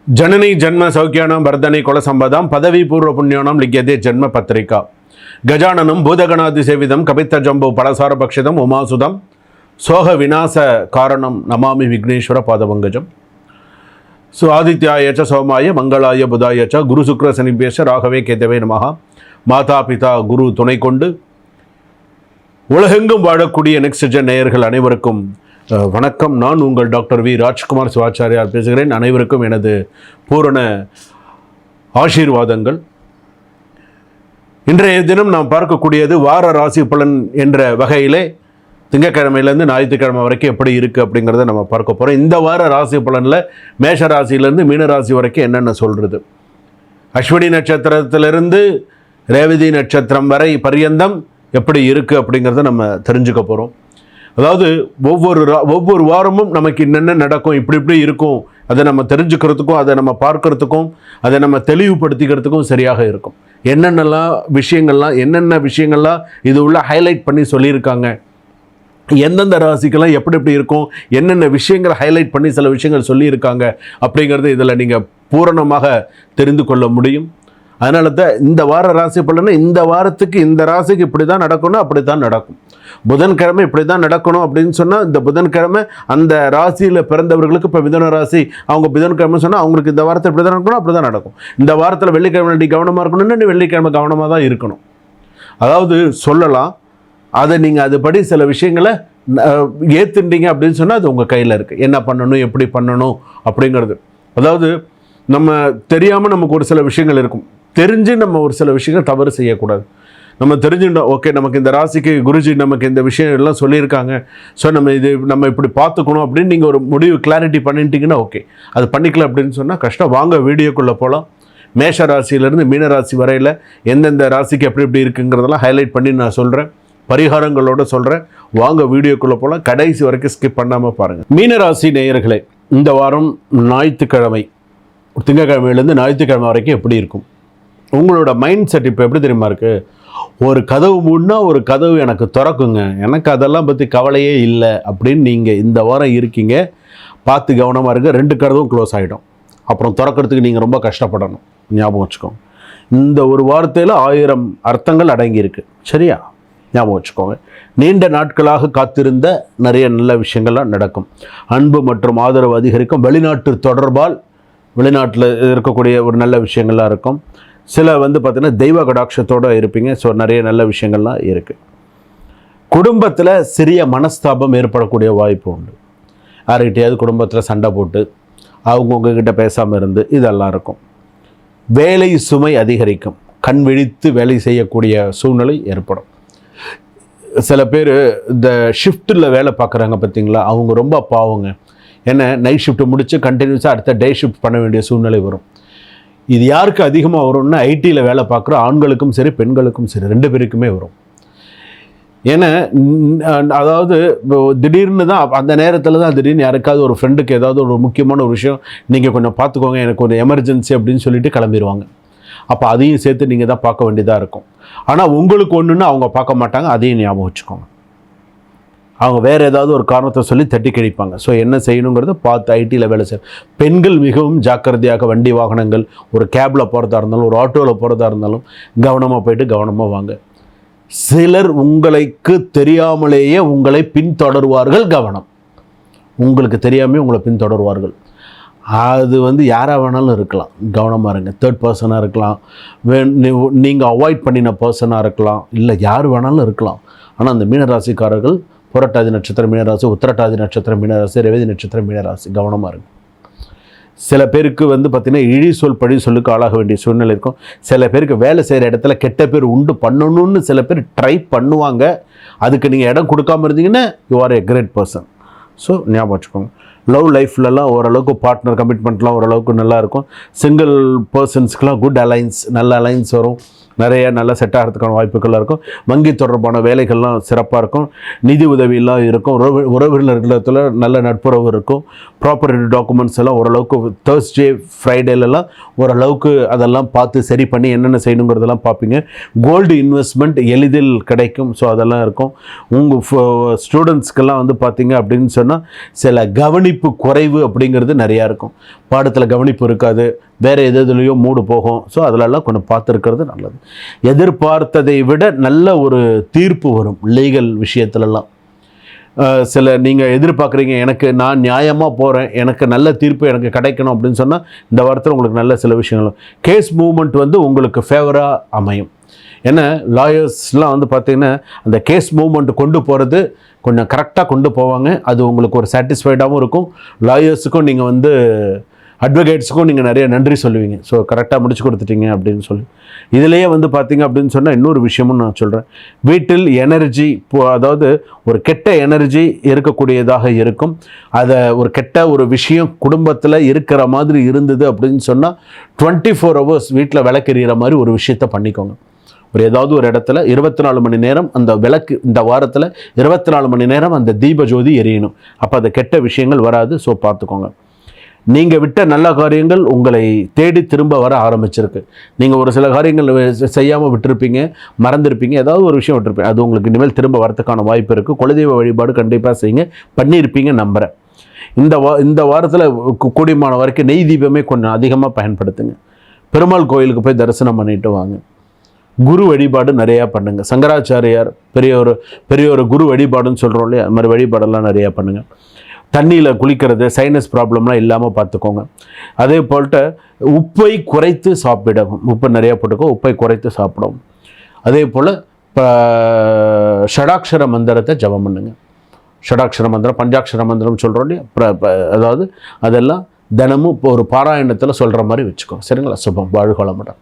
जननी जन्म सौख्यानां वर्धने कुलसंपदां पदवी पूर्व पुण्यानां लिख्यते जन्म पत्रिका गजाननं भूतगणादिसेवितं कपित्थजम्बो फलसारभक्षितम् उमासुतं सोह विनाश कारणं नमामि विघ्नेश्वर पादपङ्कजं सो आदित्याय च सोमाय मंगलाय बुधाय च गुरु शुक्र शनिभ्यश्च राघवे केतवे नमः माता पिता गुरु துணை கொண்டு உலகெங்கும் வாழக்கூடிய நெக்ஸ்ட் ஜென் நேயர்கள் அனைவருக்கும் வணக்கம். நான் உங்கள் டாக்டர் வி ராஜ்குமார் சிவாச்சாரியார் பேசுகிறேன். அனைவருக்கும் எனது பூரண ஆசீர்வாதங்கள். இன்றைய தினம் நாம் பார்க்கக்கூடியது வார ராசி பலன் என்ற வகையிலே திங்கக்கிழமையிலேருந்து ஞாயிற்றுக்கிழமை வரைக்கும் எப்படி இருக்குது அப்படிங்கிறத நம்ம பார்க்க போகிறோம். இந்த வார ராசி பலனில் மேஷ ராசியிலேருந்து மீன ராசி வரைக்கும் என்னென்ன சொல்கிறது, அஸ்வினி நட்சத்திரத்திலிருந்து ரேவதி நட்சத்திரம் வரை பரியந்தம் எப்படி இருக்குது அப்படிங்கிறத நம்ம தெரிஞ்சுக்க போகிறோம். அதாவது ஒவ்வொரு வாரமும் நமக்கு என்னென்ன நடக்கும், இப்படி இருக்கும், அதை நம்ம தெரிஞ்சுக்கிறதுக்கும் அதை நம்ம பார்க்கறதுக்கும் அதை நம்ம தெளிவுபடுத்திக்கிறதுக்கும் சரியாக இருக்கும். என்னென்ன விஷயங்கள்லாம் இது உள்ள ஹைலைட் பண்ணி சொல்லியிருக்காங்க, எந்தெந்த ராசிக்கெல்லாம் எப்படி இருக்கும், என்னென்ன விஷயங்களை ஹைலைட் பண்ணி சில விஷயங்கள் சொல்லியிருக்காங்க அப்படிங்கிறது இதில் நீங்கள் பூரணமாக தெரிந்து கொள்ள முடியும். அதனால தான் இந்த வார ராசி பலனை இந்த வாரத்துக்கு இந்த ராசிக்கு இப்படி தான் நடக்கணும், அப்படி தான் நடக்கும். புதன்கிழமை இப்படி தான் நடக்கணும் அப்படின்னு சொன்னால் இந்த புதன்கிழமை அந்த ராசியில் பிறந்தவர்களுக்கு இப்போ மிதுன ராசி அவங்க புதன்கிழமை சொன்னால் அவங்களுக்கு இந்த வாரத்தில் இப்படி தான் நடக்கணும், அப்படி தான் நடக்கும். இந்த வாரத்தில் வெள்ளிக்கிழமை நீ கவனமாக இருக்கணும்னு வெள்ளிக்கிழமை கவனமாக தான் இருக்கணும். அதாவது சொல்லலாம், அதை நீங்கள் அதுபடி சில விஷயங்களை ஏற்றுட்டீங்க அப்படின்னு சொன்னால் அது உங்கள் கையில் இருக்குது. என்ன பண்ணணும், எப்படி பண்ணணும் அப்படிங்கிறது. அதாவது நம்ம தெரியாமல் நமக்கு ஒரு சில விஷயங்கள் இருக்கும், தெரிஞ்சு நம்ம ஒரு சில விஷயங்கள் தவறு செய்யக்கூடாது. நம்ம தெரிஞ்சுட்டோம், ஓகே நமக்கு இந்த ராசிக்கு குருஜி நமக்கு இந்த விஷயம் எல்லாம் சொல்லியிருக்காங்க, ஸோ நம்ம இப்படி பார்த்துக்கணும் அப்படின்னு நீங்கள் ஒரு முடிவு கிளாரிட்டி பண்ணிட்டீங்கன்னா ஓகே. அது பண்ணிக்கல அப்படின்னு சொன்னால் கஷ்டம். வாங்க வீடியோக்குள்ளே போகலாம். மேஷ ராசியிலேருந்து மீன ராசி வரையில் எந்தெந்த ராசிக்கு எப்படி இருக்குங்கிறதெல்லாம் ஹைலைட் பண்ணி நான் சொல்கிறேன், பரிகாரங்களோடு சொல்கிறேன். வாங்க வீடியோக்குள்ளே போகலாம், கடைசி வரைக்கும் ஸ்கிப் பண்ணாமல் பாருங்கள். மீனராசி நேயர்களே, இந்த வாரம் ஞாயிற்றுக்கிழமை திங்கக்கிழமையிலேருந்து ஞாயிற்றுக்கிழமை வரைக்கும் எப்படி இருக்கும்? உங்களோட மைண்ட் செட் இப்போ எப்படி தெரியுமா இருக்குது? ஒரு கதவு மூடினா ஒரு கதவு எனக்கு திறக்குங்க, எனக்கு அதெல்லாம் பற்றி கவலையே இல்லை அப்படின்னு நீங்கள் இந்த வாரம் இருக்கீங்க. பார்த்து கவனமாக இருங்க. 2 கதவும் க்ளோஸ் ஆகிடும், அப்புறம் திறக்கிறதுக்கு நீங்கள் ரொம்ப கஷ்டப்படணும். ஞாபகம் வச்சுக்கோங்க, இந்த ஒரு வார்த்தையில் 1000 அர்த்தங்கள் அடங்கியிருக்கு. சரியா? ஞாபகம் வச்சுக்கோங்க. நீண்ட நாட்களாக காத்திருந்த நிறைய நல்ல விஷயங்கள்லாம் நடக்கும். அன்பு மற்றும் ஆதரவு அதிகரிக்கும். வெளிநாட்டு தொடர்பால் வெளிநாட்டில் இருக்கக்கூடிய ஒரு நல்ல விஷயங்கள்லாம் இருக்கும். சில பார்த்திங்கன்னா தெய்வ கடாட்சத்தோடு இருப்பீங்க. ஸோ நிறைய நல்ல விஷயங்கள்லாம் இருக்குது. குடும்பத்தில் சிறிய மனஸ்தாபம் ஏற்படக்கூடிய வாய்ப்பு உண்டு. யார்கிட்டையாவது குடும்பத்தில் சண்டை போட்டு அவங்கக்கிட்ட பேசாமல் இருந்து இதெல்லாம் இருக்கும். வேலை சுமை அதிகரிக்கும். கண் விழித்து வேலை செய்யக்கூடிய சூழ்நிலை ஏற்படும். சில பேர் இந்த ஷிஃப்ட்டில் வேலை பார்க்குறாங்க பார்த்திங்களா, அவங்க ரொம்ப பாவங்க. ஏன்னா நைட் ஷிஃப்ட் முடித்து கண்டினியூஸாக அடுத்த டே ஷிஃப்ட் பண்ண வேண்டிய சூழ்நிலை வரும். இது யாருக்கு அதிகமாக வரும்னா ஐடியில் வேலை பார்க்குற ஆண்களுக்கும் சரி பெண்களுக்கும் சரி 2 பேருக்குமே வரும். ஏன்னா அதாவது திடீர்னு தான் அந்த நேரத்தில் தான் திடீர்னு யாருக்காவது ஒரு ஃப்ரெண்டுக்கு ஏதாவது ஒரு முக்கியமான ஒரு விஷயம் நீங்கள் கொஞ்சம் பார்த்துக்கோங்க, எனக்கு ஒரு எமர்ஜென்சி அப்படின்னு சொல்லிட்டு கிளம்பிடுவாங்க. அப்போ அதையும் சேர்த்து நீங்கள் தான் பார்க்க வேண்டியதாக இருக்கும். ஆனால் உங்களுக்கு ஒன்றுன்னு அவங்க பார்க்க மாட்டாங்க, அதையும் ஞாபகம் வச்சுக்கோங்க. அவங்க வேறு ஏதாவது ஒரு காரணத்தை சொல்லி தட்டி கழிப்பாங்க. ஸோ என்ன செய்யணுங்கிறத பார்த்து ஐடியில் வேலை செய்ய பெண்கள் மிகவும் ஜாக்கிரதையாக வண்டி வாகனங்கள், ஒரு கேபில் போகிறதா இருந்தாலும் ஒரு ஆட்டோவில் போகிறதா இருந்தாலும் கவனமாக போயிட்டு கவனமாக வாங்க. சிலர் உங்களுக்கு தெரியாமலேயே உங்களை பின்தொடருவார்கள். கவனம், உங்களுக்கு தெரியாமல் உங்களை பின்தொடருவார்கள். அது யாராக வேணாலும் இருக்கலாம், கவனமாக இருங்க. 3rd பர்சனாக இருக்கலாம், நீங்கள் அவாய்ட் பண்ணின பர்சனாக இருக்கலாம், இல்லை யார் வேணாலும் இருக்கலாம். ஆனால் அந்த மீனராசிக்காரர்கள் புரட்டாதி நட்சத்திரம் மீனராசி, உத்திரட்டாதி நட்சத்திரம் மீனராசி, ரேவதி நட்சத்திரம் மீனராசி, கவனமாக இருக்கும். சில பேருக்கு பார்த்திங்கன்னா இழி சொல் பழி சொல்லுக்கு ஆளாக வேண்டிய சூழ்நிலை இருக்கும். சில பேருக்கு வேலை செய்கிற இடத்துல கெட்ட பேர் உண்டு பண்ணணும்னு சில பேர் ட்ரை பண்ணுவாங்க. அதுக்கு நீங்கள் இடம் கொடுக்காமல் இருந்தீங்கன்னா you are a great person. So ஞாபகம் வச்சுக்கோங்க. லவ் லைஃப்லலாம் ஓரளவுக்கு பார்ட்னர் கமிட்மெண்ட்லாம் ஓரளவுக்கு நல்லாயிருக்கும். சிங்கிள் பர்சன்ஸ்க்கெலாம் குட் அலைன்ஸ், நல்ல அலைன்ஸ் வரும். நிறைய நல்லா செட் ஆகிறதுக்கான வாய்ப்புகள்லாம் இருக்கும். வங்கி தொடர்பான வேலைகள்லாம் சிறப்பாக இருக்கும். நிதி உதவியெல்லாம் இருக்கும். உறவினர்களிடத்தில் நல்ல நட்புறவு இருக்கும். ப்ராப்பர்ட்டி டாக்குமெண்ட்ஸ் எல்லாம் ஓரளவுக்கு தேர்ஸ்டே ஃப்ரைடேலலாம் ஓரளவுக்கு அதெல்லாம் பார்த்து சரி பண்ணி என்னென்ன செய்யணுங்கிறதெல்லாம் பார்ப்பீங்க. கோல்டு இன்வெஸ்ட்மெண்ட் எளிதில் கிடைக்கும். ஸோ அதெல்லாம் இருக்கும். உங்கள் ஸ்டூடெண்ட்ஸ்க்கெல்லாம் வந்து பார்த்தீங்க அப்படின்னு சொன்னால் சில கவனிப்பு குறைவு அப்படிங்கிறது நிறையா இருக்கும். பாடத்தில் கவனிப்பு இருக்காது, வேறு எதுலேயோ மூடு போகும். ஸோ அதிலெல்லாம் கொஞ்சம் பார்த்துருக்கிறது நல்லது. எதிர்பார்த்ததை விட நல்ல ஒரு தீர்ப்பு வரும் லீகல் விஷயத்துலலாம். சில நீங்கள் எதிர்பார்க்குறீங்க, எனக்கு நான் நியாயமாக போகிறேன், எனக்கு நல்ல தீர்ப்பு எனக்கு கிடைக்கணும் அப்படின்னு சொன்னால் இந்த வாரத்தில் உங்களுக்கு நல்ல சில விஷயங்கள் கேஸ் மூவ்மெண்ட் வந்து உங்களுக்கு ஃபேவராக அமையும். ஏன்னா லாயர்ஸ்லாம் வந்து பார்த்திங்கன்னா அந்த கேஸ் மூவ்மெண்ட் கொண்டு போகிறது கொஞ்சம் கரெக்டாக கொண்டு போவாங்க. அது உங்களுக்கு ஒரு சாட்டிஸ்ஃபைடாகவும் இருக்கும். லாயர்ஸுக்கும் நீங்கள் வந்து அட்வொகேட்ஸுக்கும் நீங்கள் நிறைய நன்றி சொல்லுவீங்க. ஸோ கரெக்டாக முடிச்சு கொடுத்துட்டீங்க அப்படின்னு சொல்லி. இதிலேயே வந்து பார்த்திங்க அப்படின்னு சொன்னால் இன்னொரு விஷயமும் நான் சொல்கிறேன். வீட்டில் எனர்ஜி, அதாவது ஒரு கெட்ட எனர்ஜி இருக்கக்கூடியதாக இருக்கும். அதை ஒரு கெட்ட ஒரு விஷயம் குடும்பத்தில் இருக்கிற மாதிரி இருந்தது அப்படின்னு சொன்னால் 24 hours வீட்டில் விளக்கெறிகிற மாதிரி ஒரு விஷயத்தை பண்ணிக்கோங்க. ஏதாவது ஒரு இடத்துல 24 மணி நேரம் அந்த விளக்கு, இந்த வாரத்தில் 24 மணி நேரம் அந்த தீப ஜோதி எரியணும். அப்போ அது கெட்ட விஷயங்கள் வராது. ஸோ பார்த்துக்கோங்க. நீங்கள் விட்ட நல்ல காரியங்கள் உங்களை தேடி திரும்ப வர ஆரம்பிச்சிருக்கு. நீங்கள் ஒரு சில காரியங்கள் செய்யாமல் விட்டுருப்பீங்க, மறந்துருப்பீங்க, ஏதாவது ஒரு விஷயம் விட்டுருப்பீங்க. அது உங்களுக்கு இனிமேல் திரும்ப வரத்துக்கான வாய்ப்பு இருக்குது. குலதெய்வ வழிபாடு கண்டிப்பாக செய்யுங்க, பண்ணியிருப்பீங்க நம்புகிறேன். இந்த வாரத்தில் கூடியமான வரைக்கும் நெய் தீபமே கொஞ்சம் அதிகமாக பயன்படுத்துங்க. பெருமாள் கோயிலுக்கு போய் தரிசனம் பண்ணிட்டு வாங்க. குரு வழிபாடு நிறையா பண்ணுங்கள். சங்கராச்சாரியார் பெரிய ஒரு குரு வழிபாடுன்னு சொல்கிறோம் இல்லையா, அது மாதிரி வழிபாடெல்லாம் நிறையா பண்ணுங்கள். தண்ணியில் குளிக்கிறது, சைனஸ் ப்ராப்ளம்லாம் இல்லாமல் பார்த்துக்கோங்க. அதே போல்ட்டு உப்பை குறைத்து சாப்பிடவும். உப்பு நிறையா போட்டுக்கோ, உப்பை குறைத்து சாப்பிடவும். அதே போல் ஷடாட்சர மந்திரத்தை ஜபம் பண்ணுங்க. ஷடாட்சர மந்திரம், பஞ்சாட்சர மந்திரம் சொல்கிறோம் இல்லையா, அதாவது அதெல்லாம் தினமும் ஒரு பாராயணத்தில் சொல்கிற மாதிரி வச்சுக்கோ. சரிங்களா? சுபம். வாழ்க வளமுடன்.